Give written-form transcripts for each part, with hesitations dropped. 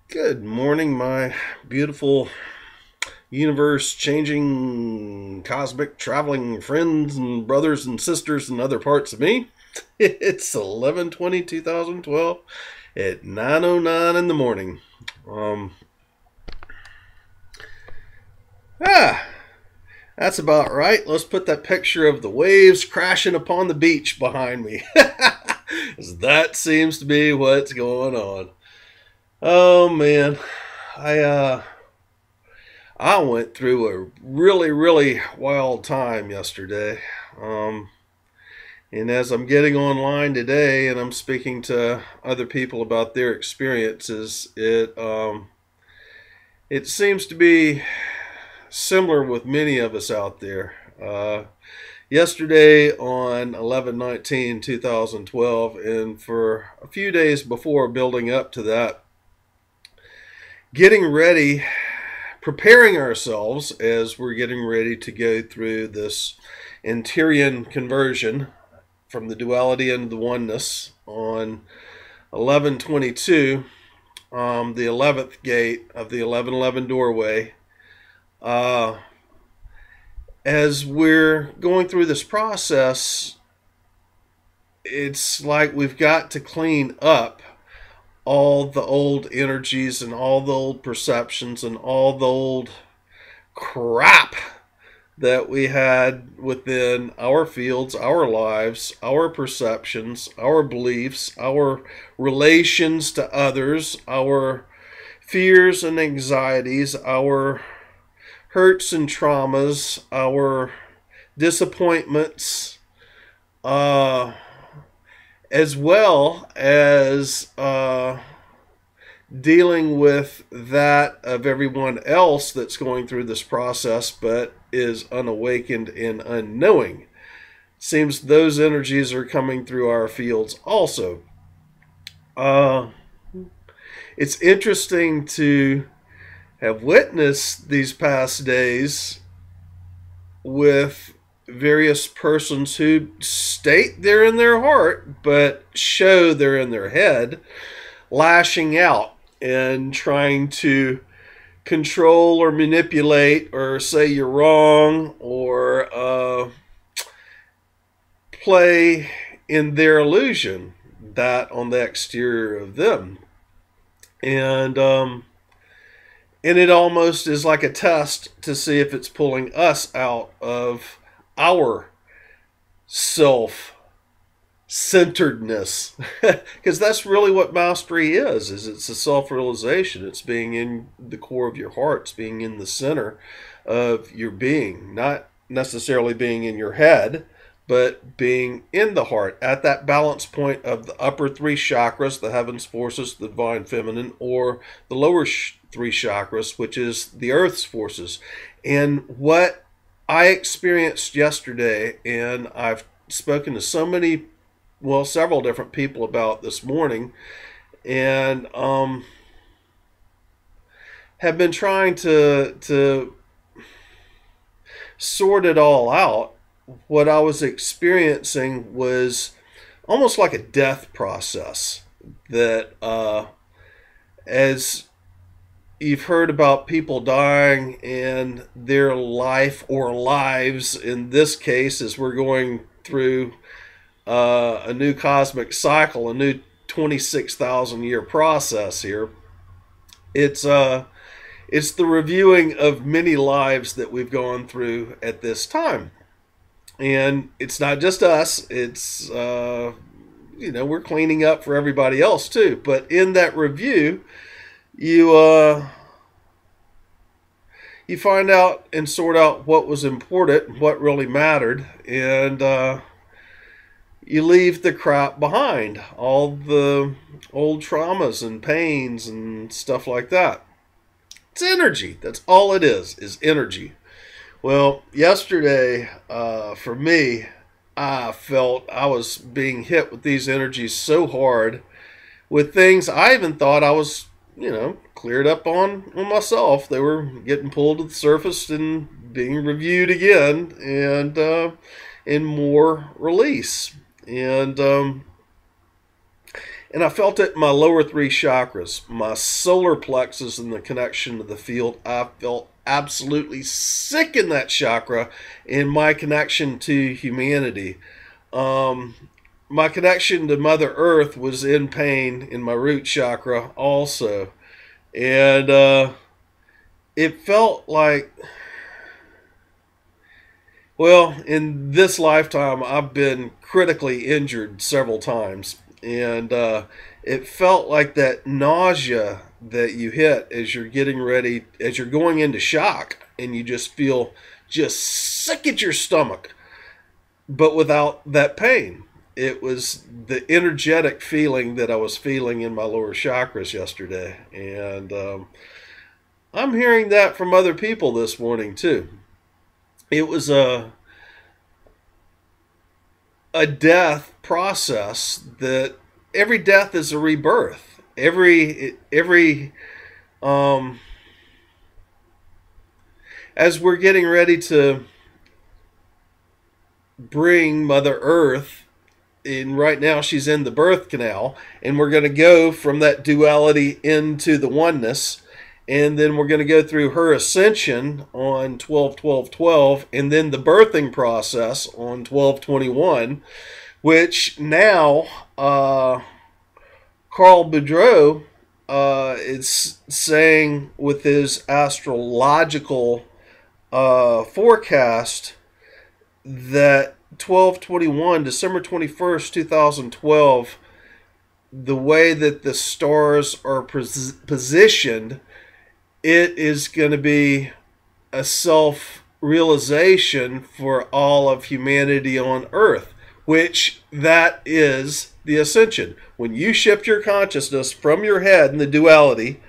Good morning, my beautiful universe changing cosmic traveling friends and brothers and sisters and other parts of me. It's 11/20/2012 at 9:09 in the morning. Um ah that's about right. Let's put that picture of the waves crashing upon the beach behind me. That seems to be what's going on. Oh man. I I went through a really wild time yesterday. Um, and as I'm getting online today and I'm speaking to other people about their experiences, it seems to be similar with many of us out there. Yesterday on 11/19/2012, and for a few days before building up to that, getting ready, preparing ourselves as we're getting ready to go through this Interior conversion from the duality into the oneness on 11/22, the 11th gate of the 11/11 doorway. Uh, as we're going through this process, it's like we've got to clean up all the old energies and all the old perceptions and all the old crap that we had within our fields, our lives, our perceptions, our beliefs, our relations to others, our fears and anxieties, our hurts and traumas, our disappointments, uh, as well as dealing with that of everyone else that's going through this process but is unawakened and unknowing. Seems those energies are coming through our fields also. Uh, it's interesting to have witnessed these past days with various persons who state they're in their heart but show they're in their head, lashing out and trying to control or manipulate or say you're wrong or play in their illusion that on the exterior of them. And it almost is like a test to see if it's pulling us out of our self centeredness, because that's really what mastery is it's a self-realization. It's being in the core of your heart. It's being in the center of your being, not necessarily being in your head, but being in the heart at that balance point of the upper three chakras, the heavens forces, the divine feminine, or the lower three chakras, which is the earth's forces. And what I experienced yesterday, and I've spoken to so many, well, several different people about this morning, and have been trying to sort it all out. What I was experiencing was almost like a death process. That as you've heard about people dying in their life or lives, in this case, as we're going through a new cosmic cycle, a new 26,000 year process here. It's the reviewing of many lives that we've gone through at this time, and it's not just us. It's we're cleaning up for everybody else too. But in that review, you you find out and sort out what was important, what really mattered, and you leave the crap behind, all the old traumas and pains and stuff like that. It's energy. That's all it is energy. Well, yesterday, for me, I felt I was being hit with these energies so hard with things I even thought I was, cleared up on myself. They were getting pulled to the surface and being reviewed again, and in more release. And And I felt it in my lower three chakras, my solar plexus and the connection to the field. I felt absolutely sick in that chakra in my connection to humanity. My connection to Mother Earth was in pain in my root chakra also. And it felt like, well, in this lifetime, I've been critically injured several times. And it felt like that nausea that you hit as you're getting ready, as you're going into shock, and you just feel just sick at your stomach, but without that pain. It was the energetic feeling that I was feeling in my lower chakras yesterday. And I'm hearing that from other people this morning too. It was a death process that every death is a rebirth. As we're getting ready to bring Mother Earth in, right now she's in the birth canal, and we're going to go from that duality into the oneness, and then we're going to go through her ascension on 12-12-12, and then the birthing process on 12-21, which now Carl Boudreau is saying with his astrological forecast that 12-21, December 21st, 2012, the way that the stars are positioned, it is going to be a self-realization for all of humanity on Earth, which that is the ascension. When you shift your consciousness from your head in the duality,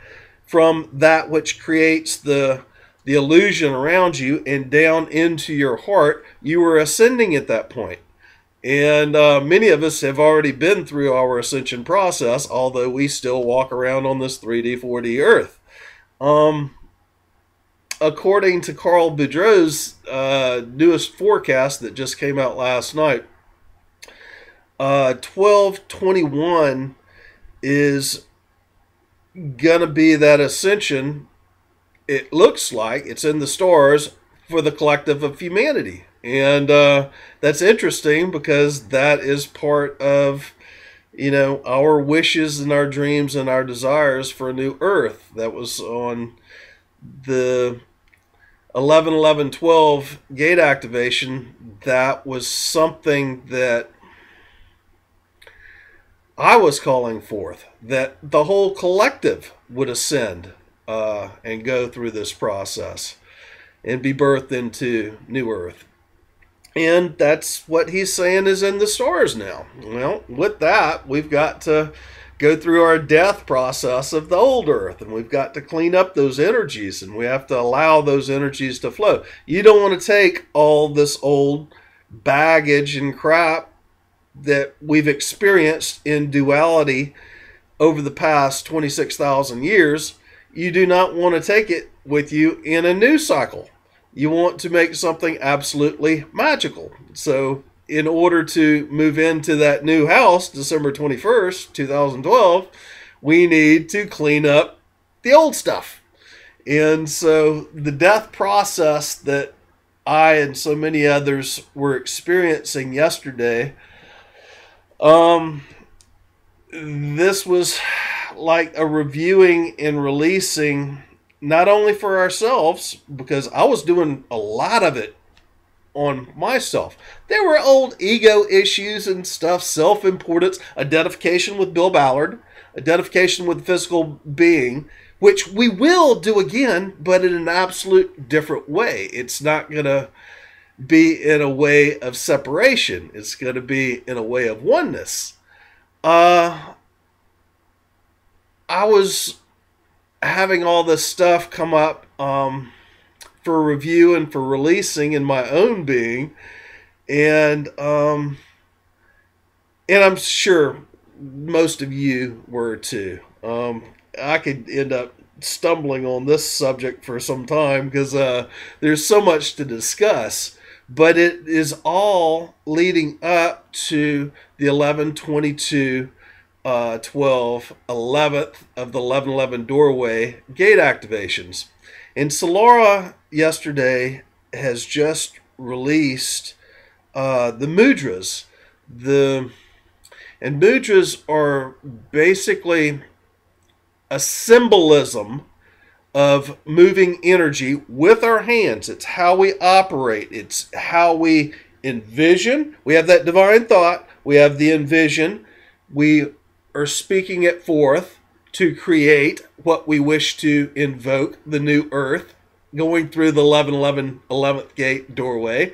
from that which creates the illusion around you and down into your heart, you are ascending at that point. And many of us have already been through our ascension process, although we still walk around on this 3D, 4D Earth. According to Carl Boudreau's newest forecast that just came out last night, 12-21 is going to be that ascension. It looks like it's in the stars for the collective of humanity. And that's interesting because that is part of, our wishes and our dreams and our desires for a new Earth. That was on the 11-11-12 gate activation. That was something that I was calling forth, that the whole collective would ascend and go through this process and be birthed into new Earth. And that's what he's saying is in the stars now. Well, with that, we've got to go through our death process of the old Earth, and we've got to clean up those energies, and we have to allow those energies to flow. You don't want to take all this old baggage and crap that we've experienced in duality over the past 26,000 years. You do not want to take it with you in a new cycle. You want to make something absolutely magical. So in order to move into that new house, December 21st, 2012, we need to clean up the old stuff. And so the death process that I and so many others were experiencing yesterday, this was like a reviewing and releasing, not only for ourselves, because I was doing a lot of it on myself. There were old ego issues and stuff, self-importance, identification with Bill Ballard, identification with the physical being, which we will do again, but in an absolute different way. It's not going to be in a way of separation. It's going to be in a way of oneness. I was having all this stuff come up for review and for releasing in my own being, and I'm sure most of you were too. I could end up stumbling on this subject for some time because there's so much to discuss, but it is all leading up to the 11-22 12, 11th of the 1111 doorway gate activations. And Solara yesterday has just released the Mudras. And Mudras are basically a symbolism of moving energy with our hands. It's how we operate. It's how we envision. We have that divine thought. We have the envision. We are speaking it forth to create what we wish to invoke, the new earth, going through the 11th gate doorway.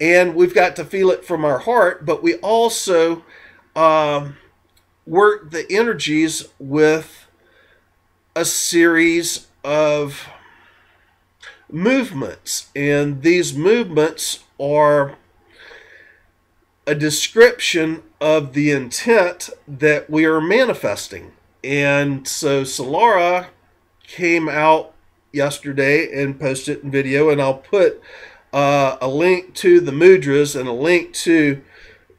And we've got to feel it from our heart, but we also work the energies with a series of movements. And these movements are a description of the intent that we are manifesting. And so Solara came out yesterday and posted in video, and I'll put a link to the Mudras and a link to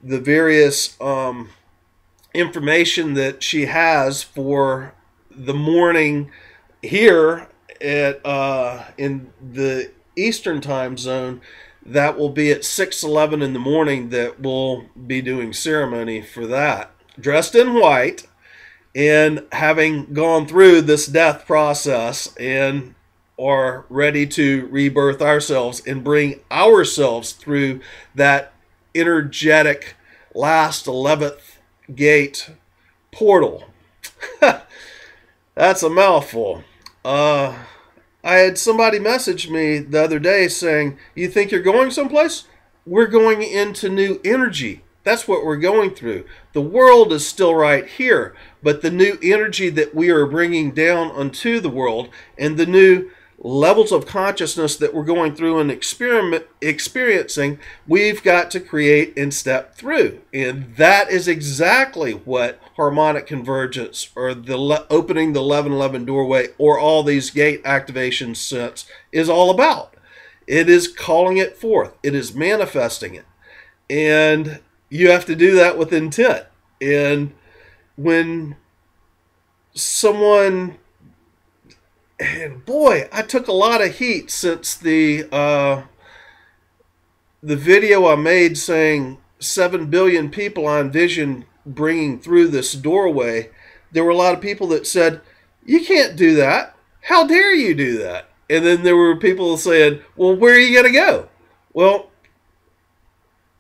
the various information that she has for the morning here at in the Eastern time zone. That will be at 6:11 in the morning that we'll be doing ceremony for that. Dressed in white and having gone through this death process and are ready to rebirth ourselves and bring ourselves through that energetic last 11th gate portal. That's a mouthful. I had somebody message me the other day saying, you think you're going someplace? We're going into new energy. That's what we're going through. The world is still right here, but the new energy that we are bringing down onto the world and the new levels of consciousness that we're going through and experiencing, we've got to create and step through. And that is exactly what harmonic convergence or the opening the 1111 doorway or all these gate activation sets is all about. It is calling it forth. It is manifesting it. And you have to do that with intent. And when someone... And boy, I took a lot of heat since the video I made saying 7 billion people I envision bringing through this doorway. There were a lot of people that said, you can't do that. How dare you do that? And then there were people saying, well, where are you going to go? Well,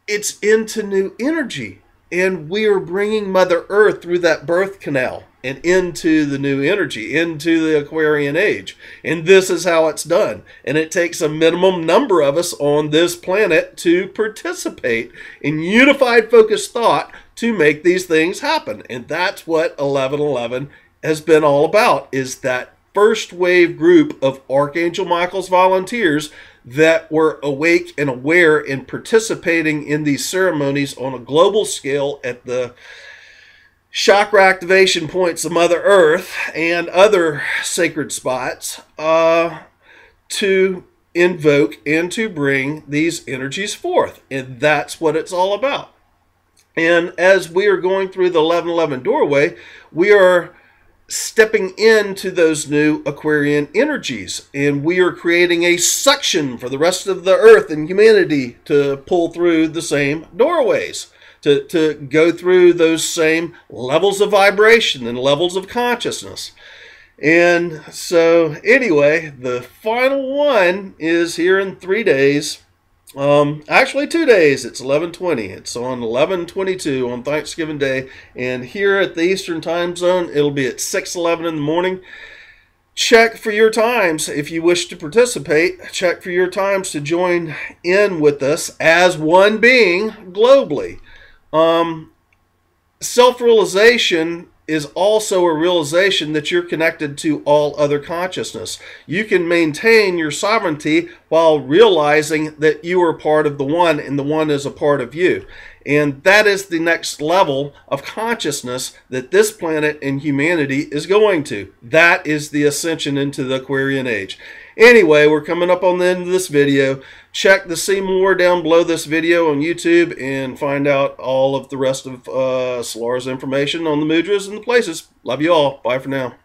it's into new energy. And we are bringing Mother Earth through that birth canal and into the new energy, into the Aquarian Age. And this is how it's done. And it takes a minimum number of us on this planet to participate in unified focused thought to make these things happen. And that's what 1111 has been all about, is that first wave group of Archangel Michael's volunteers that were awake and aware and participating in these ceremonies on a global scale at the chakra activation points of Mother Earth and other sacred spots to invoke and to bring these energies forth. And that's what it's all about. And as we are going through the 1111 doorway, we are stepping into those new Aquarian energies, and we are creating a suction for the rest of the earth and humanity to pull through the same doorways, to go through those same levels of vibration and levels of consciousness. And so anyway, the final one is here in 3 days. Actually 2 days. It's 11:20. It's on 11:22 on Thanksgiving Day, and here at the Eastern time zone it'll be at 6:11 in the morning. Check for your times if you wish to participate. Check for your times to join in with us as one being globally. Self-realization is also a realization that you're connected to all other consciousness. You can maintain your sovereignty while realizing that you are part of the one and the one is a part of you. And that is the next level of consciousness that this planet and humanity is going to. That is the ascension into the Aquarian Age. Anyway, we're coming up on the end of this video. Check to see more down below this video on YouTube and find out all of the rest of Solara's information on the mudras and the places. Love you all. Bye for now.